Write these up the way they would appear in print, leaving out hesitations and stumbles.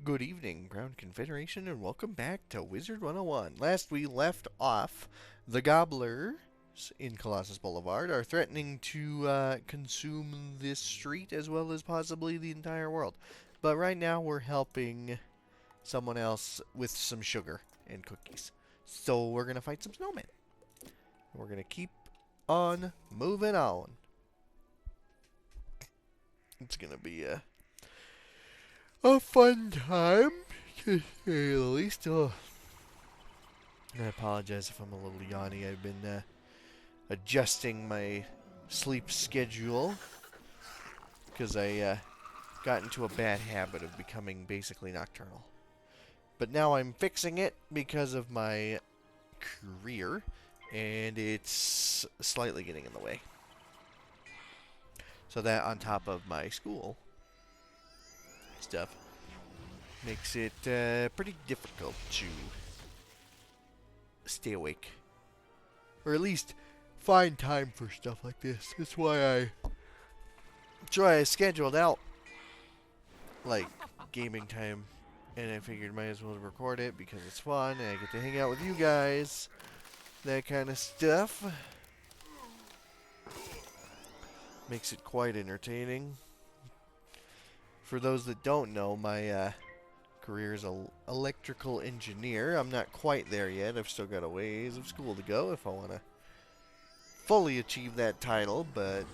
Good evening, Ground Confederation, and welcome back to Wizard101. Last we left off, the Gobblers in Colossus Boulevard are threatening to consume this street as well as possibly the entire world. But right now we're helping someone else with some sugar and cookies. So we're going to fight some snowmen. We're going to keep on moving on. It's going to be a fun time, to say the least. Oh, I apologize if I'm a little yawny. I've been adjusting my sleep schedule because I got into a bad habit of becoming basically nocturnal. But now I'm fixing it because of my career, and it's slightly getting in the way. So that on top of my school stuff makes it pretty difficult to stay awake, or at least find time for stuff like this. That's why I scheduled out like gaming time, and I figured might as well record it because it's fun and I get to hang out with you guys, that kind of stuff. Makes it quite entertaining. For those that don't know, my career is an electrical engineer. I'm not quite there yet. I've still got a ways of school to go if I want to fully achieve that title, but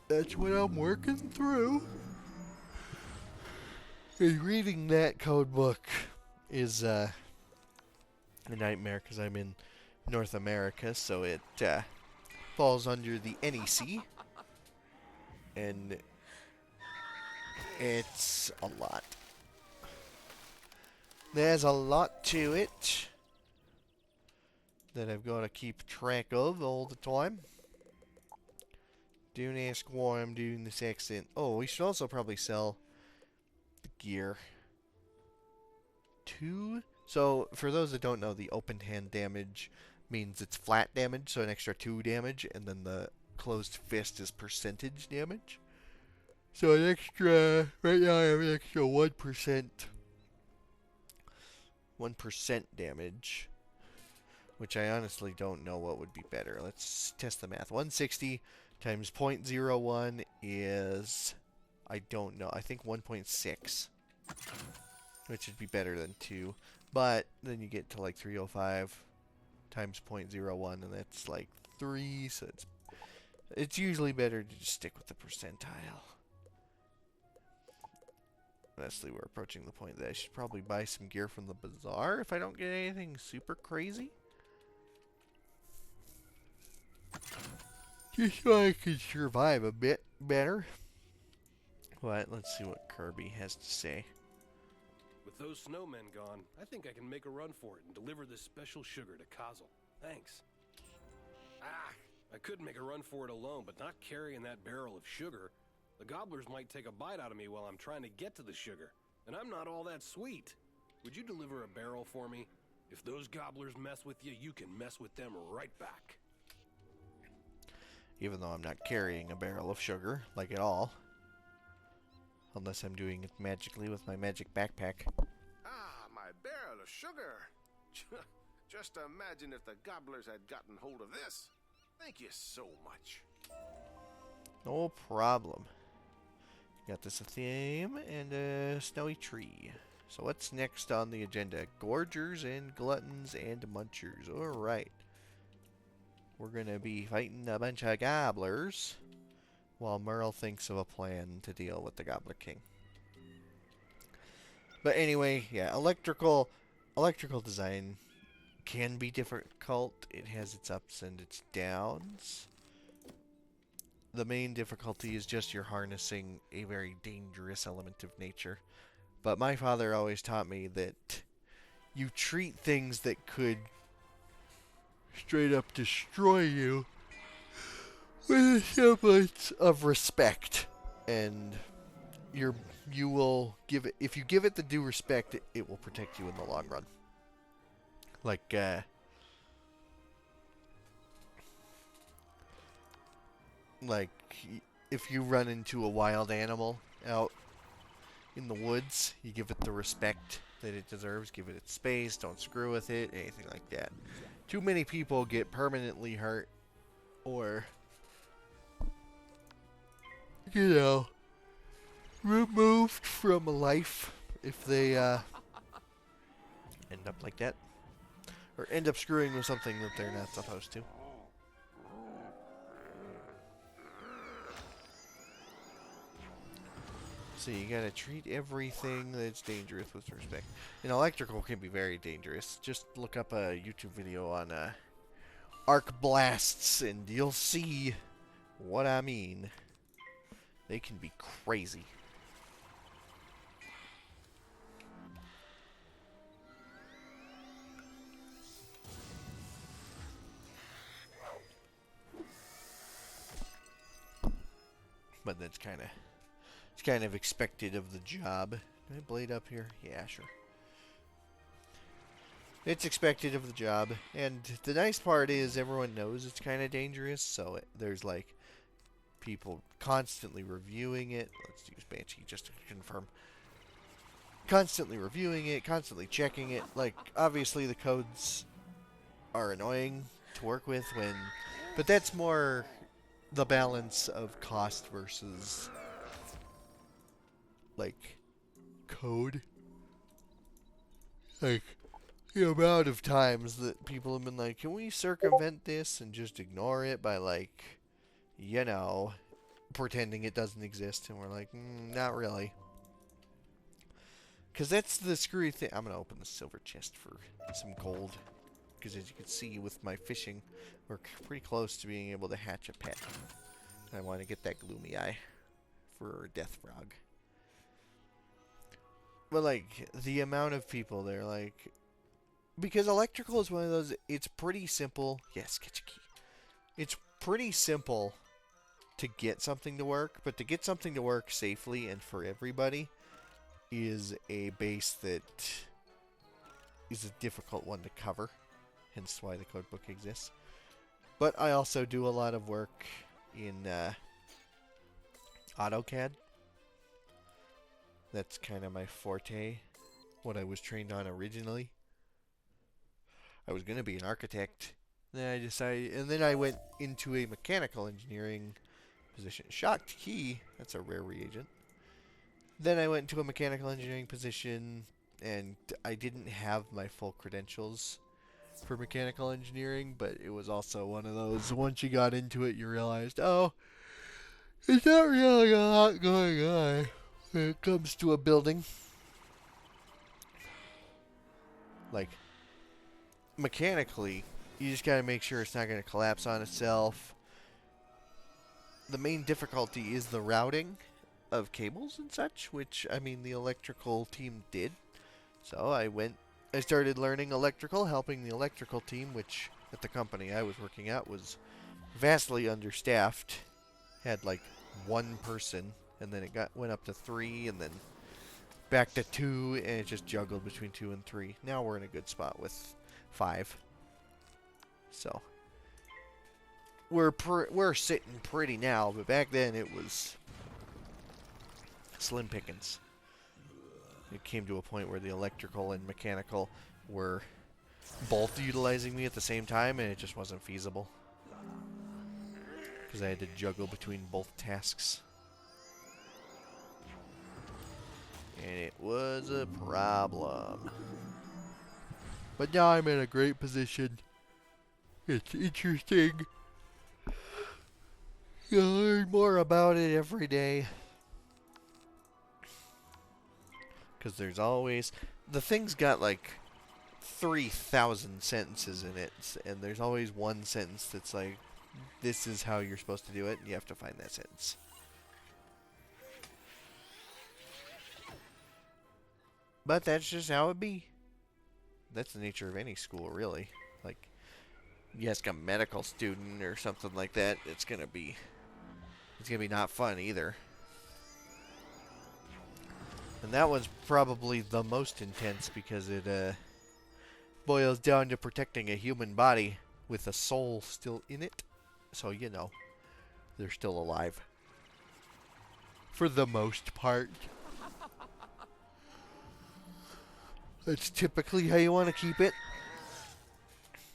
that's what I'm working through. And reading that code book is a nightmare because I'm in North America, so it falls under the NEC, and it's a lot. There's a lot to it that I've got to keep track of all the time. Don't ask why I'm doing this accent. Oh, we should also probably sell the gear. So, for those that don't know, the open hand damage means it's flat damage, so an extra 2 damage, and then the closed fist is percentage damage. So an extra, right now I have an extra 1% damage, which I honestly don't know what would be better. Let's test the math. 160 times 0.01 is, I don't know, I think 1.6, which would be better than 2, but then you get to like 305 times 0.01, and that's like 3, so it's usually better to just stick with the percentile. Honestly, we're approaching the point that I should probably buy some gear from the bazaar if I don't get anything super crazy. Just so I can survive a bit better. But let's see what Kirby has to say. With those snowmen gone, I think I can make a run for it and deliver this special sugar to Kazel. Thanks. I could make a run for it alone, but not carrying that barrel of sugar. The gobblers might take a bite out of me while I'm trying to get to the sugar, and I'm not all that sweet. Would you deliver a barrel for me? If those gobblers mess with you, you can mess with them right back. Even though I'm not carrying a barrel of sugar, like at all. Unless I'm doing it magically with my magic backpack. Ah, my barrel of sugar. Just imagine if the gobblers had gotten hold of this. Thank you so much. No problem. Got this a theme and a snowy tree. So what's next on the agenda? Gorgers and gluttons and munchers. Alright. We're going to be fighting a bunch of gobblers while Merle thinks of a plan to deal with the Gobbler King. But anyway, yeah, electrical design can be difficult. It has its ups and its downs. The main difficulty is just you're harnessing a very dangerous element of nature. But my father always taught me that you treat things that could straight up destroy you with a semblance of respect. And you will give it, if you give it the due respect, it will protect you in the long run. Like, if you run into a wild animal out in the woods. You give it the respect that it deserves. Give it its space. Don't screw with it. Anything like that. Too many people get permanently hurt or, you know, removed from life if they end up like that. Or end up screwing with something that they're not supposed to. So you gotta treat everything that's dangerous with respect. And electrical can be very dangerous. Just look up a YouTube video on arc blasts and you'll see what I mean. They can be crazy. But that's kind of expected of the job. Can I blade up here? Yeah, sure. It's expected of the job, and the nice part is everyone knows it's kind of dangerous, so there's like people constantly reviewing it. Let's use Banshee just to confirm. Constantly reviewing it, constantly checking it. Like, obviously the codes are annoying to work with but that's more the balance of cost versus like code. Like the amount of times that people have been like, can we circumvent this and just ignore it by like, you know, pretending it doesn't exist, and we're like, not really. Because that's the screwy thing. I'm going to open the silver chest for some gold. Because as you can see with my fishing, we're pretty close to being able to hatch a pet. And I want to get that gloomy eye for Death Frog. But like, the amount of people there, like, because electrical is one of those, it's pretty simple. Yes, get your key. It's pretty simple to get something to work, but to get something to work safely and for everybody is a base that is a difficult one to cover. Hence why the codebook exists. But I also do a lot of work in AutoCAD. That's kind of my forte. What I was trained on originally. I was going to be an architect. Then I decided, and then I went into a mechanical engineering position. Shocked key. That's a rare reagent. Then I went into a mechanical engineering position, and I didn't have my full credentials for mechanical engineering, but it was also one of those, once you got into it, you realized, oh, there's not really a lot going on when it comes to a building. Like, mechanically, you just gotta make sure it's not gonna collapse on itself. The main difficulty is the routing of cables and such, which, I mean, the electrical team did. So I started learning electrical, helping the electrical team, which at the company I was working at was vastly understaffed. Had like one person, and then it went up to 3, and then back to 2, and it just juggled between 2 and 3. Now we're in a good spot with 5. So we're sitting pretty now, but back then it was slim pickings. It came to a point where the electrical and mechanical were both utilizing me at the same time, and it just wasn't feasible. Because I had to juggle between both tasks. And it was a problem. But now I'm in a great position. It's interesting. You learn more about it every day. Because there's always... The thing's got like 3,000 sentences in it. And there's always one sentence that's like, this is how you're supposed to do it. And you have to find that sentence. But that's just how it be. That's the nature of any school, really. Like, you ask a medical student or something like that, it's gonna be not fun either. And that one's probably the most intense because it boils down to protecting a human body with a soul still in it. So, you know, they're still alive. For the most part. That's typically how you want to keep it.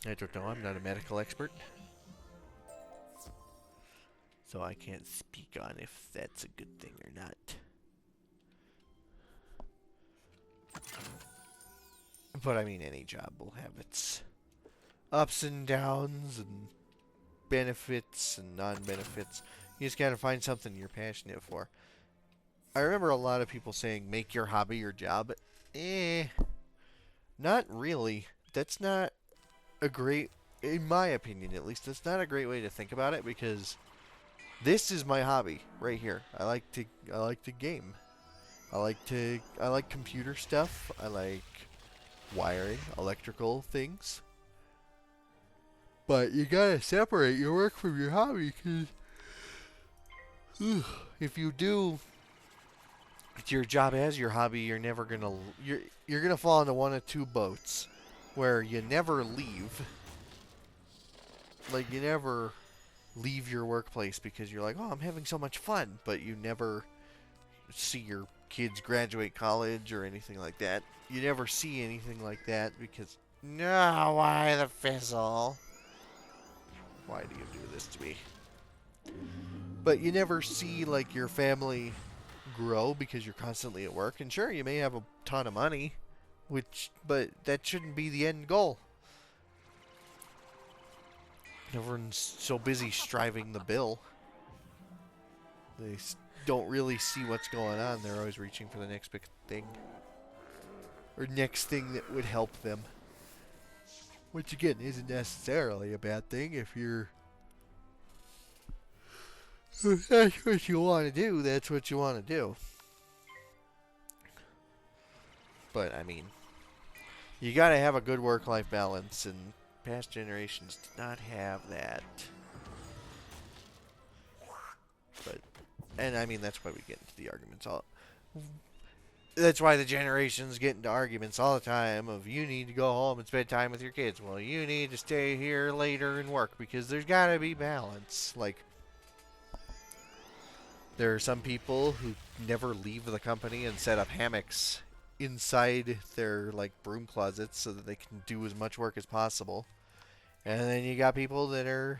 I don't know. I'm not a medical expert. So I can't speak on if that's a good thing or not. But I mean, any job will have its ups and downs and benefits and non-benefits. You just gotta find something you're passionate for. I remember a lot of people saying, make your hobby your job. Not really. That's not a great, in my opinion at least, that's not a great way to think about it, because this is my hobby right here. I like to game. I like computer stuff. I like wiring, electrical things. But you gotta separate your work from your hobby, because if you do your job as your hobby, you're never gonna you're gonna fall into one of two boats, where you never leave. Like, you never leave your workplace because you're like, oh, I'm having so much fun, but you never see your kids graduate college or anything like that. You never see anything like that because, no, why the fizzle? Why do you do this to me? But you never see, like, your family grow because you're constantly at work. And sure, you may have a ton of money, but that shouldn't be the end goal. Everyone's so busy striving the bill. They don't really see what's going on. They're always reaching for the next big thing. Or next thing that would help them. Which, again, isn't necessarily a bad thing if that's what you want to do, that's what you want to do. But, I mean, you gotta have a good work-life balance, and past generations did not have that. And I mean, that's why we get into the arguments that's why the generations get into arguments all the time of, you need to go home and spend time with your kids. Well, you need to stay here later and work, because there's gotta be balance. Like, there are some people who never leave the company and set up hammocks inside their, like, broom closets so that they can do as much work as possible. And then you got people that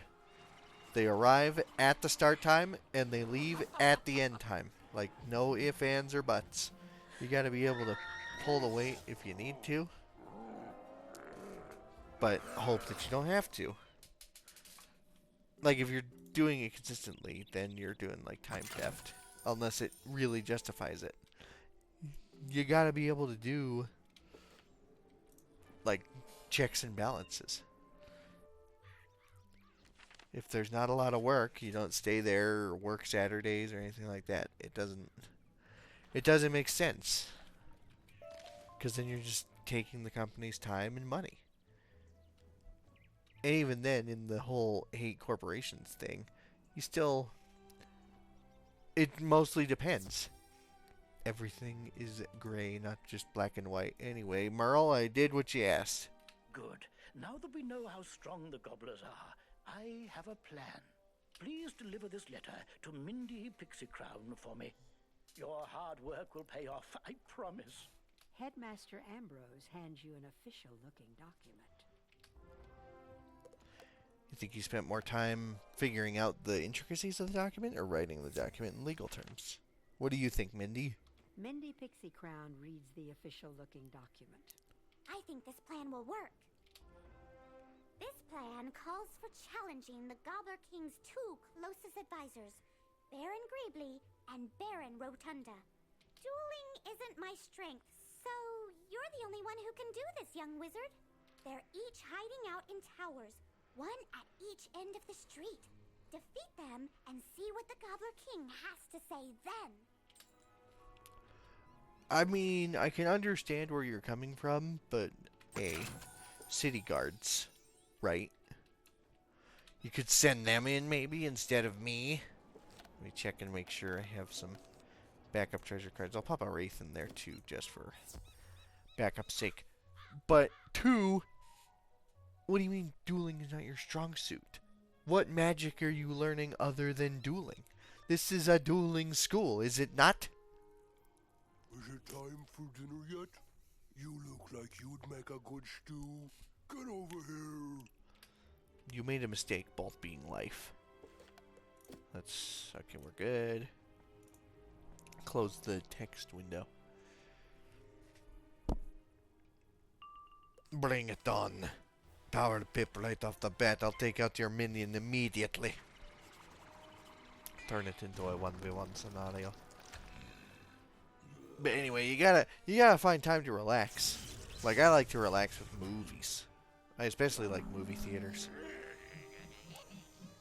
they arrive at the start time and they leave at the end time. Like, no ifs, ands, or buts. You gotta be able to pull the weight if you need to, but hope that you don't have to. Like, if you're doing it consistently, then you're doing, like, time theft, unless it really justifies it. You gotta be able to do, like, checks and balances. If there's not a lot of work, you don't stay there or work Saturdays or anything like that. It doesn't make sense. Because then you're just taking the company's time and money. And even then, in the whole hate corporations thing, it mostly depends. Everything is gray, not just black and white. Anyway, Merle, I did what you asked. Good. Now that we know how strong the gobblers are, I have a plan. Please deliver this letter to Mindy Pixie Crown for me. Your hard work will pay off, I promise. Headmaster Ambrose hands you an official-looking document. You think you spent more time figuring out the intricacies of the document or writing the document in legal terms? What do you think, Mindy? Mindy Pixie Crown reads the official-looking document. I think this plan will work. This plan calls for challenging the Gobbler King's two closest advisors, Baron Greebley and Baron Rotunda. Dueling isn't my strength, so you're the only one who can do this, young wizard. They're each hiding out in towers, one at each end of the street. Defeat them and see what the Gobbler King has to say then. I mean, I can understand where you're coming from, but city guards, right? You could send them in, maybe, instead of me. Let me check and make sure I have some backup treasure cards. I'll pop a Wraith in there, too, just for backup's sake. But, two, what do you mean dueling is not your strong suit? What magic are you learning other than dueling? This is a dueling school, is it not? Is it time for dinner yet? You look like you'd make a good stew. Get over here. You made a mistake, both being life. Let's... Okay, we're good. Close the text window. Bring it on. Power the pip right off the bat. I'll take out your minion immediately. Turn it into a 1v1 scenario. But anyway, you gotta find time to relax. Like, I like to relax with movies. I especially like movie theaters.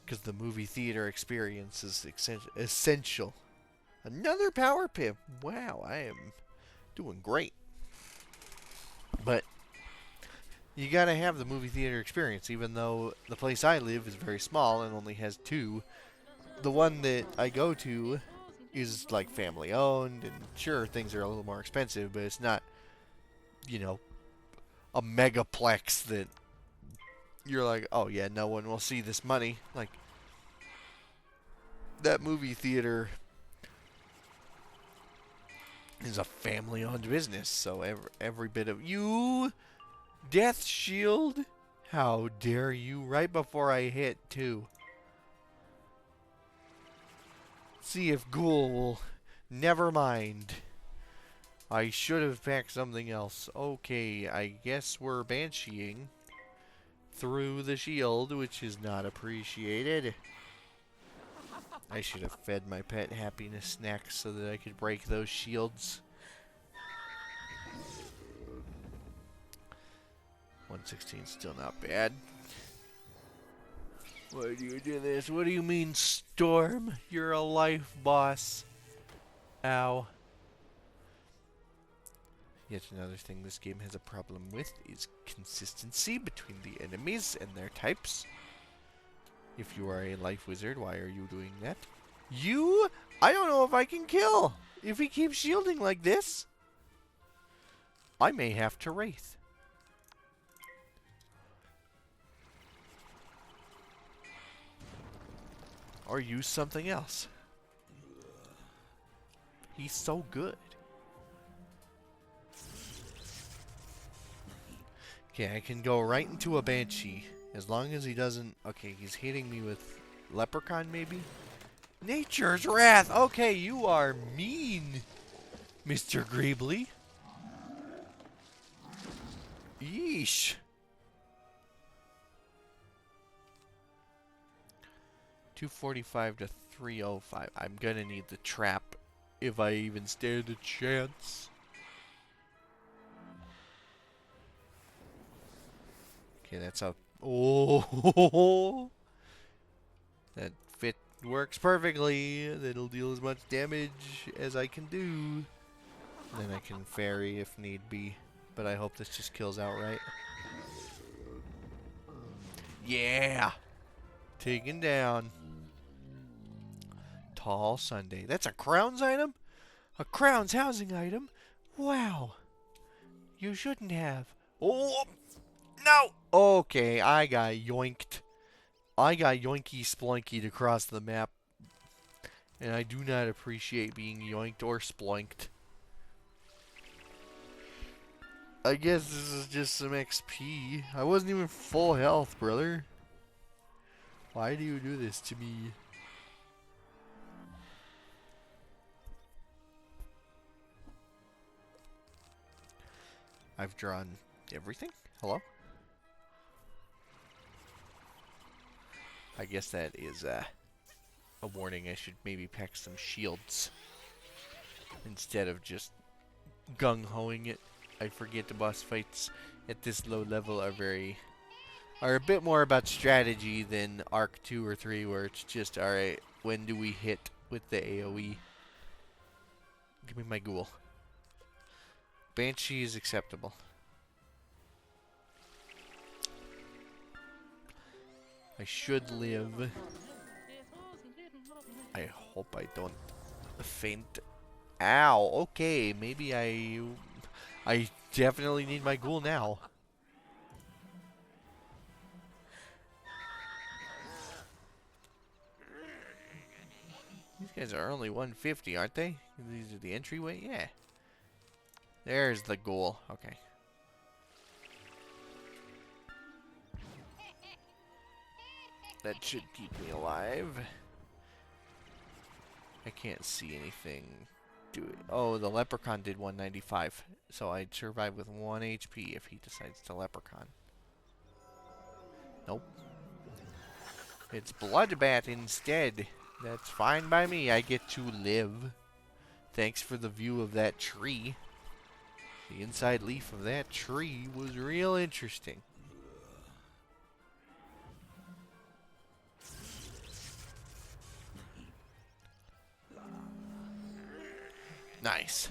Because the movie theater experience is essential. Another power pip. Wow, I am doing great. But you gotta have the movie theater experience, even though the place I live is very small and only has 2. The one that I go to is like family owned, and sure, things are a little more expensive, but it's not, you know, a megaplex that you're like, oh yeah, no one will see this money. Like, that movie theater is a family owned business, so every bit of you, Death Shield, how dare you, right before I hit 2. See if Ghoul will... Never mind. I should have packed something else. Okay, I guess we're bansheeing through the shield, which is not appreciated. I should have fed my pet happiness snacks so that I could break those shields. 116 still not bad. Why do you do this? What do you mean, Storm? You're a life boss. Ow. Yet another thing this game has a problem with is consistency between the enemies and their types. If you are a life wizard, why are you doing that? You? I don't know if I can kill. If he keeps shielding like this, I may have to wraith. Or use something else. He's so good. Okay, I can go right into a Banshee. As long as he doesn't... Okay, he's hitting me with Leprechaun, maybe? Nature's Wrath! Okay, you are mean, Mr. Greebly. Yeesh. 245 to 305. I'm gonna need the trap if I even stand a chance. Okay, that's a... Oh! That fit works perfectly. That'll deal as much damage as I can do. Then I can fairy if need be. But I hope this just kills outright. Yeah! Taken down. Tall Sunday. That's a Crown's item? A Crown's housing item? Wow. You shouldn't have. Oh! No! Okay, I got yoinked. I got yoinky sploinkied across the map. And I do not appreciate being yoinked or sploinked. I guess this is just some XP. I wasn't even full health, brother. Why do you do this to me? I've drawn everything? Hello? I guess that is a warning. I should maybe pack some shields instead of just gung-hoing it. I forget the boss fights at this low level are a bit more about strategy than Arc 2 or 3, where it's just, alright, when do we hit with the AoE? Give me my ghoul. Banshee is acceptable. I should live. I hope I don't faint. Ow, okay, maybe I definitely need my ghoul now. These guys are only 150, aren't they? These are the entryway? Yeah. There's the ghoul. Okay. That should keep me alive. I can't see anything. Oh, the leprechaun did 195. So I'd survive with 1 HP if he decides to leprechaun. Nope. It's bloodbath instead. That's fine by me. I get to live. Thanks for the view of that tree. The inside leaf of that tree was real interesting. Nice.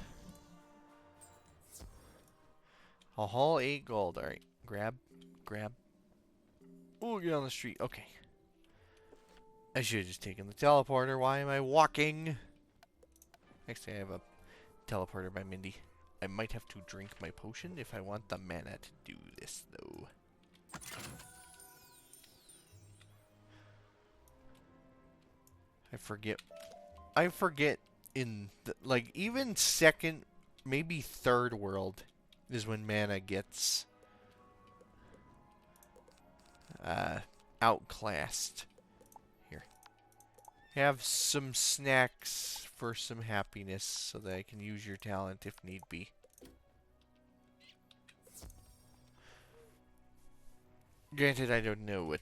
A haul 8 gold. Alright. Grab. Ooh, get on the street. Okay. I should have just taken the teleporter. Why am I walking? Next, I have a teleporter by Mindy. I might have to drink my potion if I want the mana to do this, though. I forget in the, like, even second, maybe third world is when mana gets outclassed. Here. Have some snacks for some happiness so that I can use your talent if need be. Granted, I don't know what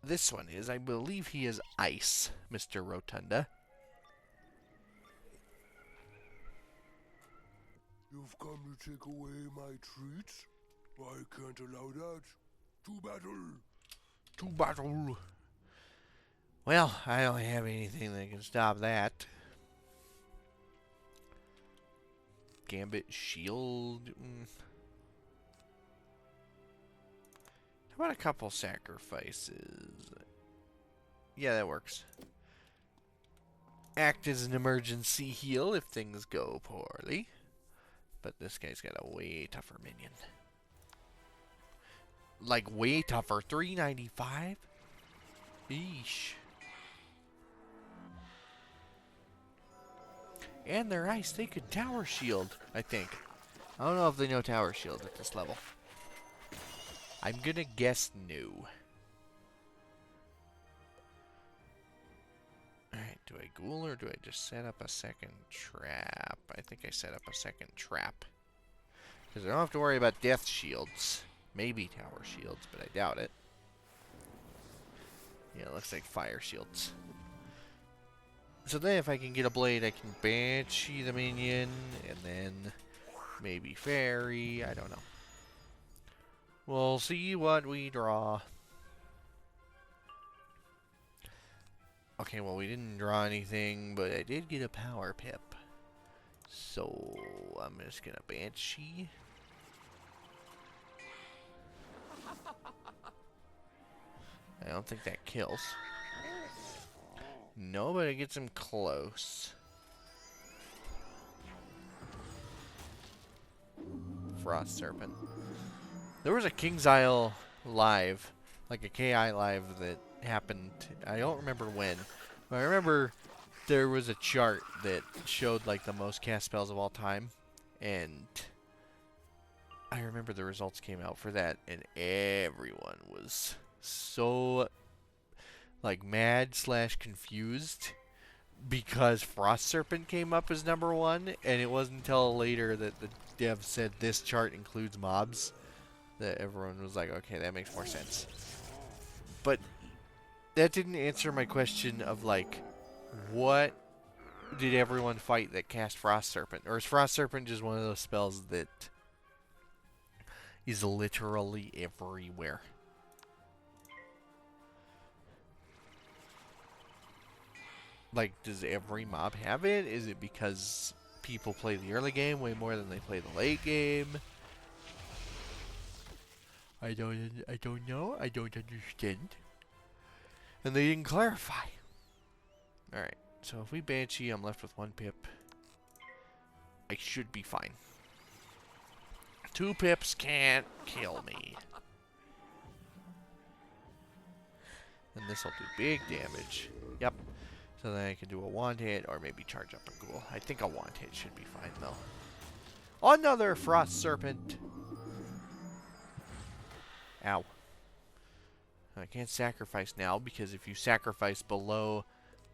this one is. I believe he is ice, Mr. Rotunda. You've come to take away my treats? I can't allow that. To battle. Well, I don't have anything that can stop that. Gambit shield. How about a couple sacrifices? Yeah, that works. Act as an emergency heal if things go poorly. But this guy's got a way tougher minion. Like, way tougher. 395? Eesh. And they're ice. They could tower shield, I think. I don't know if they know tower shield at this level. I'm gonna guess no. Alright, do I ghoul or do I just set up a second trap? I think I set up a second trap. Because I don't have to worry about death shields. Maybe tower shields, but I doubt it. Yeah, it looks like fire shields. So then if I can get a blade, I can Banshee the minion, and then maybe Fairy, I don't know. We'll see what we draw. Okay, well we didn't draw anything, but I did get a power pip. So I'm just gonna Banshee. I don't think that kills. No, but it gets him close. Frost Serpent. There was a King's Isle live, like a KI live that happened, I don't remember when, but I remember there was a chart that showed like the most cast spells of all time, and I remember the results came out for that, and everyone was so like mad / confused because Frost Serpent came up as #1, and it wasn't until later that the dev said this chart includes mobs that everyone was like, okay, that makes more sense. But that didn't answer my question of like, what did everyone fight that cast Frost Serpent? Or is Frost Serpent just one of those spells that is literally everywhere? Like, does every mob have it? Is it because people play the early game way more than they play the late game? I don't know. I don't understand. And they didn't clarify. Alright, so if we Banshee, I'm left with 1 pip. I should be fine. 2 pips can't kill me. And this will do big damage. Yep. So then I can do a wand hit or maybe charge up a ghoul. I think a wand hit should be fine though. Another frost serpent. Ow. I can't sacrifice now because if you sacrifice below...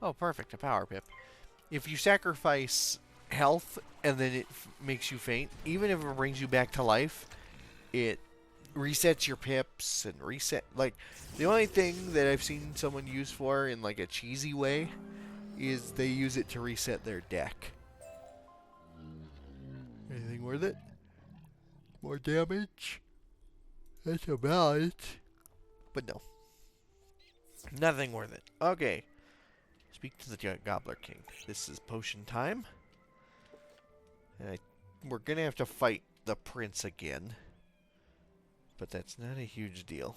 Oh, perfect, a power pip. If you sacrifice health and then it makes you faint, even if it brings you back to life, it resets your pips and reset... Like, the only thing that I've seen someone use for in, like, a cheesy way is they use it to reset their deck. Anything worth it? More damage? That's about it. But no. Nothing worth it. Okay. Speak to the Gobbler King. This is potion time. And we're going to have to fight the prince again. But that's not a huge deal.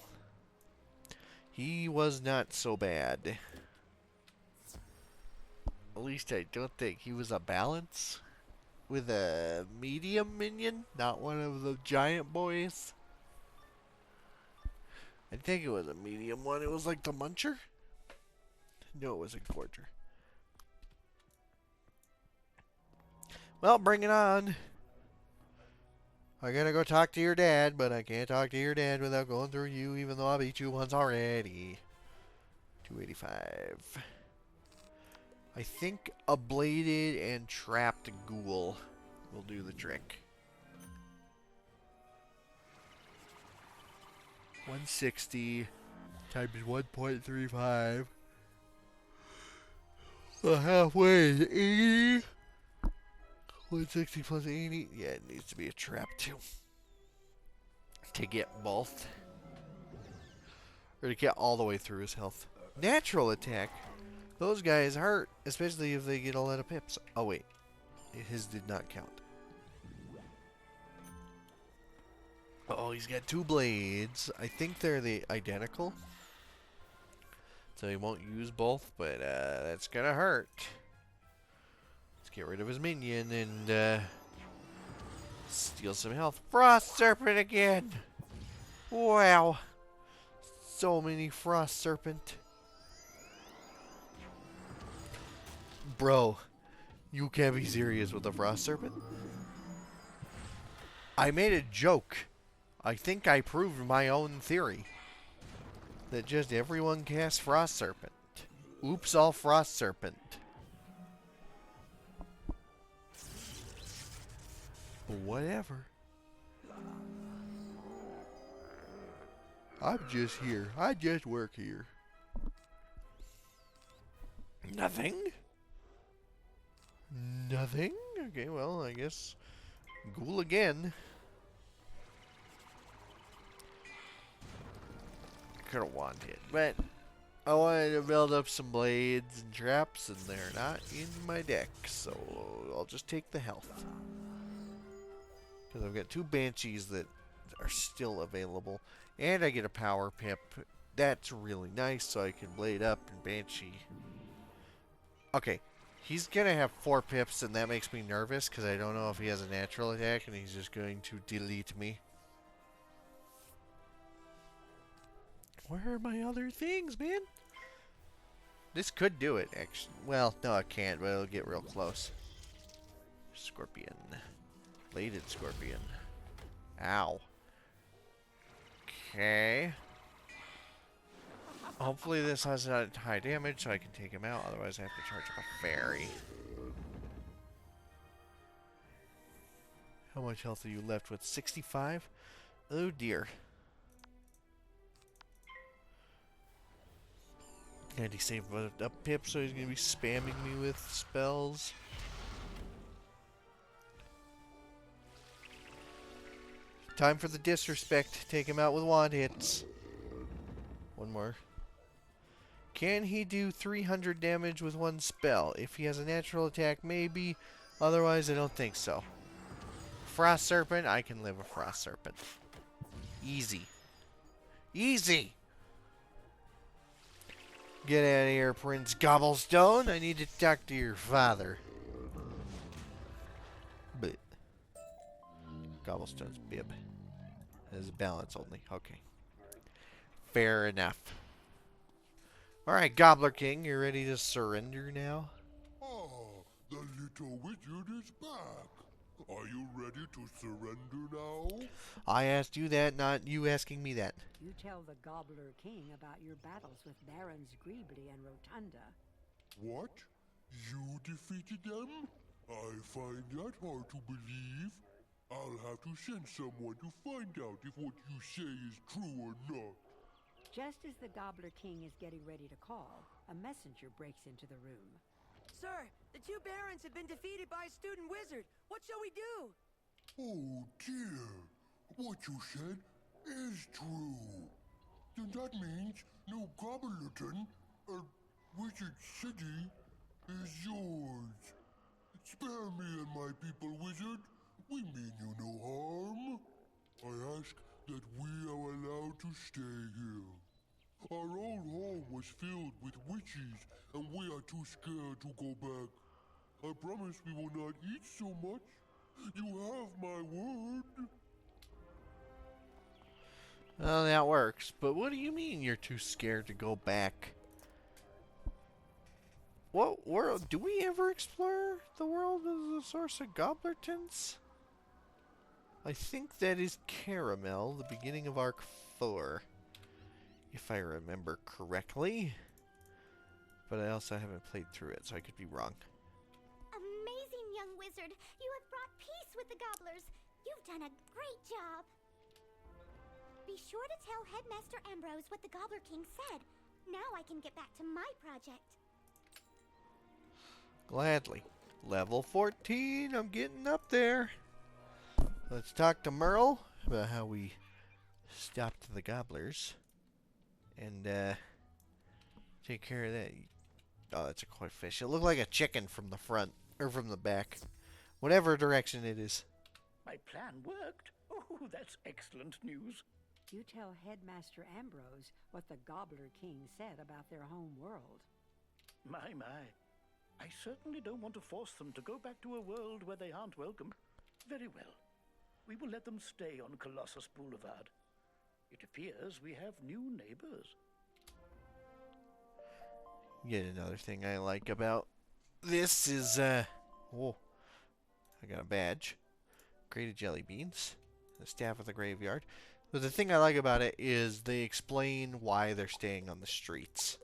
He was not so bad. At least I don't think he was a balance. With a medium minion, not one of the giant boys. I think it was a medium one. It was like the Muncher? No, it was a Gorger. Well, bring it on. I gotta go talk to your dad, but I can't talk to your dad without going through you, even though I beat you once already. 285. I think a bladed and trapped ghoul will do the trick. 160 times 1.35. So halfway is 80. 160 plus 80. Yeah, it needs to be a trap too. To get both. Or to get all the way through his health. Natural attack. Those guys hurt, especially if they get a lot of pips. Oh wait, his did not count. Oh, he's got two blades. I think they're the identical. So he won't use both, but that's gonna hurt. Let's get rid of his minion and steal some health. Frost Serpent again! Wow. So many Frost Serpent. Bro, you can't be serious with the Frost Serpent. I made a joke. I think I proved my own theory. That just everyone casts Frost Serpent. Oops, all Frost Serpent. Whatever. I'm just here. I just work here. Nothing? Nothing? Okay, well, I guess ghoul again. Could have wanted, but I wanted to build up some blades and traps, and they're not in my deck, so I'll just take the health. Because I've got two banshees that are still available, and I get a power pip. That's really nice, so I can blade up and banshee. Okay. He's going to have 4 pips, and that makes me nervous, because I don't know if he has a natural attack, and he's just going to delete me. Where are my other things, man? This could do it, actually. Well, no, it can't, but it'll get real close. Scorpion. Bladed Scorpion. Ow. Okay. Hopefully this has not high damage so I can take him out, otherwise I have to charge up a fairy. How much health are you left with? 65? Oh dear. And he saved up pip, so he's going to be spamming me with spells. Time for the disrespect. Take him out with wand hits. One more. Can he do 300 damage with one spell? If he has a natural attack, maybe. Otherwise, I don't think so. Frost Serpent, I can live with Frost Serpent. Easy. Easy! Get out of here, Prince Gobblestone. I need to talk to your father. But Gobblestone's bib. Has balance only. Okay. Fair enough. Alright, Gobbler King, you ready to surrender now? Oh, the little wizard is back. Are you ready to surrender now? I asked you that, not you asking me that. You tell the Gobbler King about your battles with Barons Greebly and Rotunda. What? You defeated them? I find that hard to believe. I'll have to send someone to find out if what you say is true or not. Just as the Gobbler King is getting ready to call, a messenger breaks into the room. Sir, the two barons have been defeated by a student wizard. What shall we do? Oh dear. What you said is true. Then that means New Gobblerton, Wizard City, is yours. Spare me and my people, Wizard. We mean you no harm. I ask that we are allowed to stay here. Our old home was filled with witches, and we are too scared to go back. I promise we will not eat so much. You have my word. Well, that works. But what do you mean you're too scared to go back? What world? Do we ever explore the world of the source of Gobblertons? I think that is Caramel, the beginning of Arc 4. If I remember correctly. But I also haven't played through it, so I could be wrong. Amazing, young wizard. You have brought peace with the gobblers. You've done a great job. Be sure to tell Headmaster Ambrose what the Gobbler King said. Now I can get back to my project. Gladly. Level 14, I'm getting up there. Let's talk to Merle about how we stopped the gobblers. And, take care of that. Oh, that's a koi fish. It looked like a chicken from the front, or from the back. Whatever direction it is. My plan worked. Oh, that's excellent news. You tell Headmaster Ambrose what the Gobbler King said about their home world. My. I certainly don't want to force them to go back to a world where they aren't welcome. Very well. We will let them stay on Colossus Boulevard. It appears we have new neighbors. Yet another thing I like about this is, oh, I got a badge. Grated jelly beans. The staff of the graveyard. But the thing I like about it is they explain why they're staying on the streets.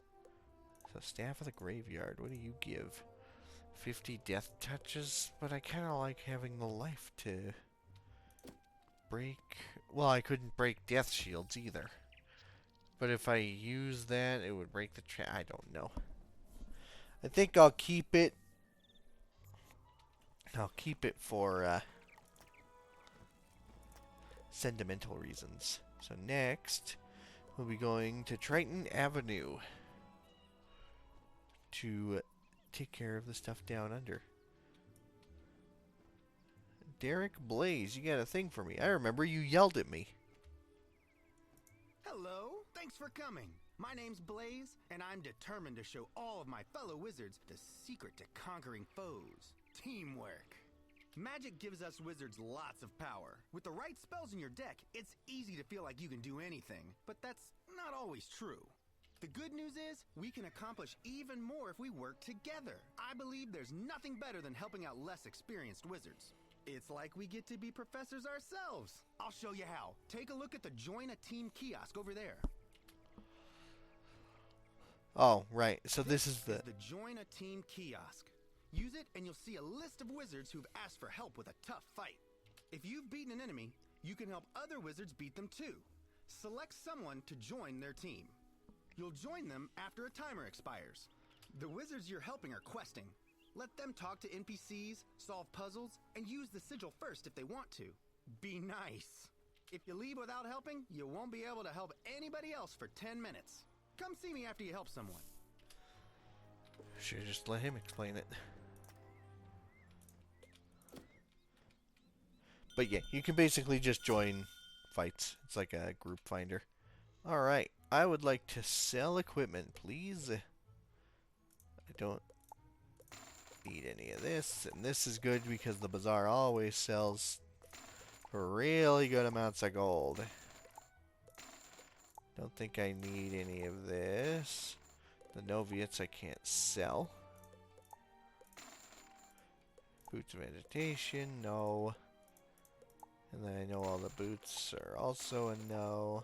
So, staff of the graveyard, what do you give? 50 death touches, but I kind of like having the life to break. Well, I couldn't break death shields either. But if I use that, it would break the I don't know. I think I'll keep it. I'll keep it for sentimental reasons. So next, we'll be going to Triton Avenue to take care of the stuff down under. Derek Blaze, you got a thing for me. I remember you yelled at me. Hello, thanks for coming. My name's Blaze, and I'm determined to show all of my fellow wizards the secret to conquering foes. Teamwork. Magic gives us wizards lots of power. With the right spells in your deck, it's easy to feel like you can do anything, but that's not always true. The good news is, we can accomplish even more if we work together. I believe there's nothing better than helping out less experienced wizards. It's like we get to be professors ourselves. I'll show you how. Take a look at the Join a Team kiosk over there. Oh, right. So this is the Join a Team kiosk. Use it and you'll see a list of wizards who've asked for help with a tough fight. If you've beaten an enemy, you can help other wizards beat them too. Select someone to join their team. You'll join them after a timer expires. The wizards you're helping are questing. Let them talk to NPCs, solve puzzles, and use the sigil first if they want to. Be nice. If you leave without helping, you won't be able to help anybody else for 10 minutes. Come see me after you help someone. should just let him explain it. But yeah, you can basically just join fights. It's like a group finder. Alright, I would like to sell equipment, please. I don't need any of this. And this is good because the bazaar always sells for really good amounts of gold. Don't think I need any of this. The Noviates I can't sell. Boots of Meditation, no. And then I know all the boots are also a no.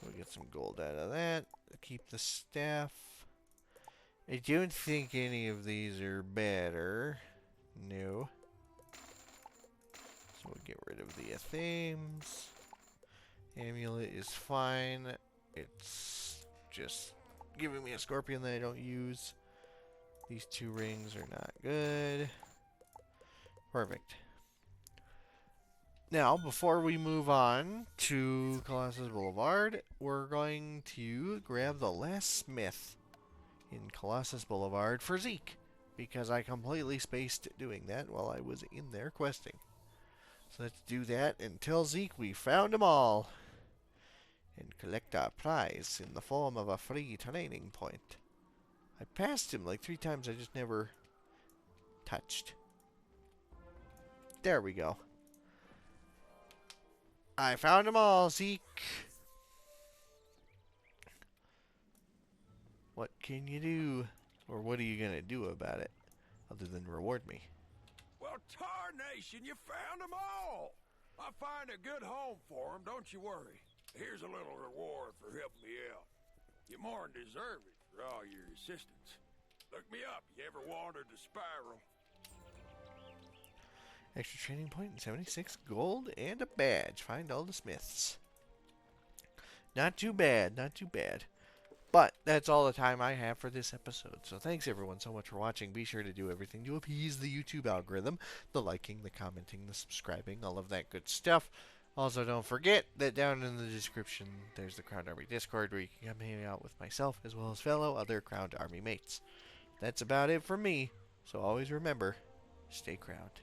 We'll get some gold out of that. Keep the staff. I don't think any of these are better. No. So we'll get rid of the themes. Amulet is fine. It's just giving me a scorpion that I don't use. These 2 rings are not good. Perfect. Now, before we move on to Colossus Boulevard, we're going to grab the last smith in Colossus Boulevard for Zeke, because I completely spaced doing that while I was in there questing. So let's do that and tell Zeke we found them all, and collect our prize in the form of a free training point. I passed him like 3 times, I just never touched. There we go. I found them all, Zeke. What can you do? Or what are you going to do about it? Other than reward me. Well, tarnation, you found them all. I'll find a good home for them, don't you worry. Here's a little reward for helping me out. You more than deserve it for all your assistance. Look me up, you ever wandered the spiral. Extra training point and 76 gold and a badge. Find all the smiths. Not too bad, not too bad. But that's all the time I have for this episode. So thanks everyone so much for watching. Be sure to do everything to appease the YouTube algorithm. The liking, the commenting, the subscribing, all of that good stuff. Also, don't forget that down in the description, there's the Crowned Army Discord where you can come hang out with myself as well as fellow other Crowned Army mates. That's about it for me. So always remember, stay crowned.